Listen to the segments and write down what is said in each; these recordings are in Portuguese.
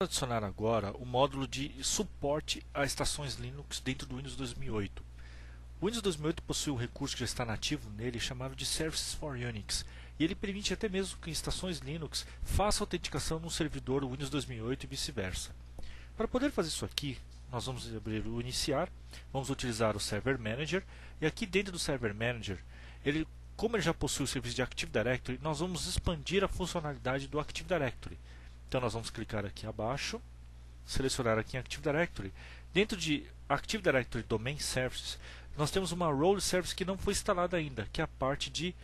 Adicionar agora o módulo de suporte a estações Linux dentro do Windows 2008. O Windows 2008 possui um recurso que já está nativo nele chamado de Services for Unix, e ele permite até mesmo que estações Linux façam autenticação no servidor Windows 2008 e vice-versa. Para poder fazer isso aqui, nós vamos abrir o Iniciar, vamos utilizar o Server Manager, e aqui dentro do Server Manager, como ele já possui o serviço de Active Directory, nós vamos expandir a funcionalidade do Active Directory. Então nós vamos clicar aqui abaixo, selecionar aqui em Active Directory. Dentro de Active Directory Domain Services, nós temos uma Role Service que não foi instalada ainda, que é a parte de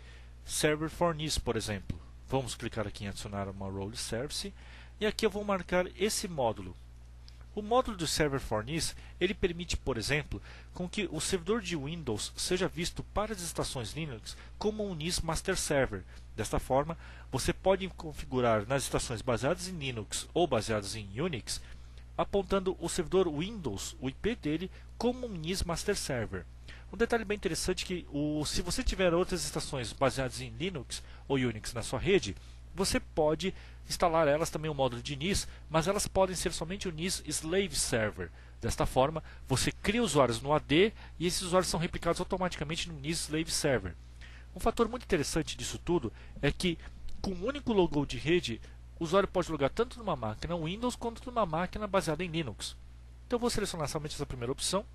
Server for NIS, por exemplo. Vamos clicar aqui em adicionar uma Role Service, e aqui eu vou marcar esse módulo. O módulo do Server for NIS, ele permite, por exemplo, com que o servidor de Windows seja visto para as estações Linux como um NIS Master Server. Desta forma, você pode configurar nas estações baseadas em Linux ou baseadas em Unix, apontando o servidor Windows, o IP dele, como um NIS Master Server. Um detalhe bem interessante é que se você tiver outras estações baseadas em Linux ou Unix na sua rede, você pode instalar elas também o módulo de NIS, mas elas podem ser somente o NIS Slave Server. Desta forma, você cria usuários no AD e esses usuários são replicados automaticamente no NIS Slave Server. Um fator muito interessante disso tudo é que, com um único logo de rede, o usuário pode logar tanto numa máquina Windows quanto numa máquina baseada em Linux. Então, eu vou selecionar somente essa primeira opção.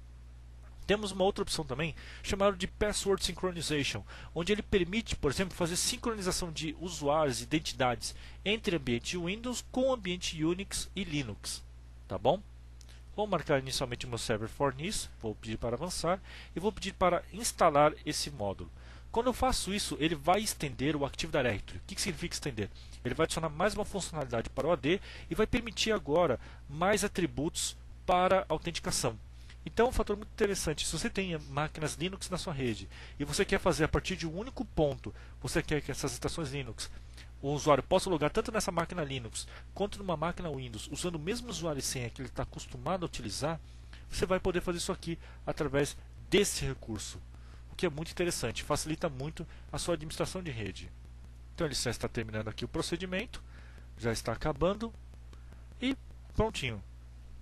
Temos uma outra opção também, chamada de Password Synchronization, onde ele permite, por exemplo, fazer sincronização de usuários e identidades entre ambiente Windows com ambiente Unix e Linux. Tá bom? Vou marcar inicialmente o meu Server for NIS, vou pedir para avançar e vou pedir para instalar esse módulo. Quando eu faço isso, ele vai estender o Active Directory. O que significa estender? Ele vai adicionar mais uma funcionalidade para o AD e vai permitir agora mais atributos para autenticação. Então, um fator muito interessante, se você tem máquinas Linux na sua rede e você quer fazer a partir de um único ponto, você quer que essas estações Linux, o usuário possa logar tanto nessa máquina Linux quanto numa máquina Windows, usando o mesmo usuário e senha que ele está acostumado a utilizar, você vai poder fazer isso aqui através desse recurso, o que é muito interessante, facilita muito a sua administração de rede. Então ele já está terminando aqui o procedimento, já está acabando e prontinho.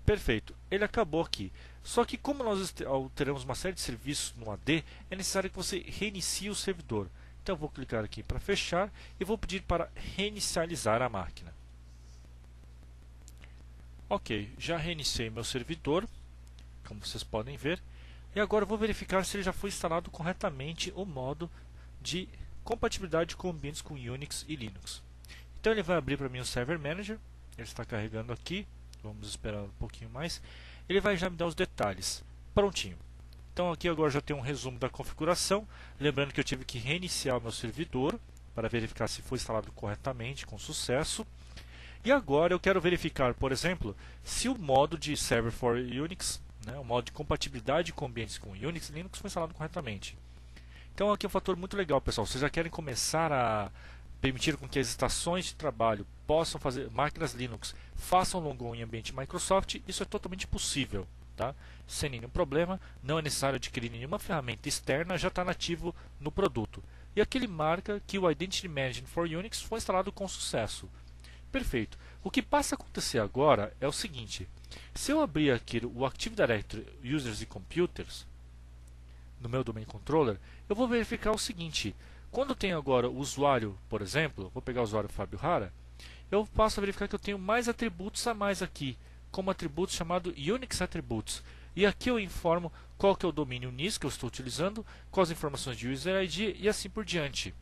Perfeito, ele acabou aqui. Só que como nós teremos uma série de serviços no AD, é necessário que você reinicie o servidor. Então eu vou clicar aqui para fechar e vou pedir para reinicializar a máquina. Ok, já reiniciei meu servidor, como vocês podem ver. E agora eu vou verificar se ele já foi instalado corretamente o modo de compatibilidade com ambientes com Unix e Linux. Então ele vai abrir para mim o Server Manager, ele está carregando aqui. Vamos esperar um pouquinho mais. Ele vai já me dar os detalhes. Prontinho. Então aqui agora já tem um resumo da configuração. Lembrando que eu tive que reiniciar o meu servidor para verificar se foi instalado corretamente, com sucesso. E agora eu quero verificar, por exemplo, se o modo de Server for Unix, o modo de compatibilidade com ambientes com Unix e Linux foi instalado corretamente. Então aqui é um fator muito legal, pessoal. Vocês já querem começar a permitir com que as estações de trabalho possam fazer, máquinas Linux façam logon em ambiente Microsoft, isso é totalmente possível, tá? Sem nenhum problema, não é necessário adquirir nenhuma ferramenta externa, já está nativo no produto. E aqui ele marca que o Identity Management for Unix foi instalado com sucesso. Perfeito. O que passa a acontecer agora é o seguinte, se eu abrir aqui o Active Directory Users e Computers, no meu Domain Controller, eu vou verificar o seguinte, quando eu tenho agora o usuário, por exemplo, vou pegar o usuário Fábio Rara, eu passo a verificar que eu tenho mais atributos a mais aqui, como atributos chamado Unix Attributes. E aqui eu informo qual que é o domínio NIS que eu estou utilizando, quais as informações de User ID e assim por diante.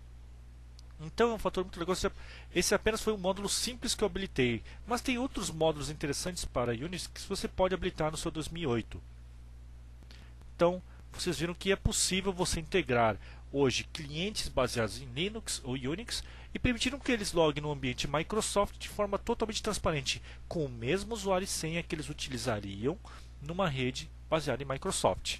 Então é um fator muito legal. Esse apenas foi um módulo simples que eu habilitei, mas tem outros módulos interessantes para Unix que você pode habilitar no seu 2008. Então, vocês viram que é possível você integrar hoje clientes baseados em Linux ou Unix e permitiram que eles loguem no ambiente Microsoft de forma totalmente transparente, com o mesmo usuário e senha que eles utilizariam numa rede baseada em Microsoft.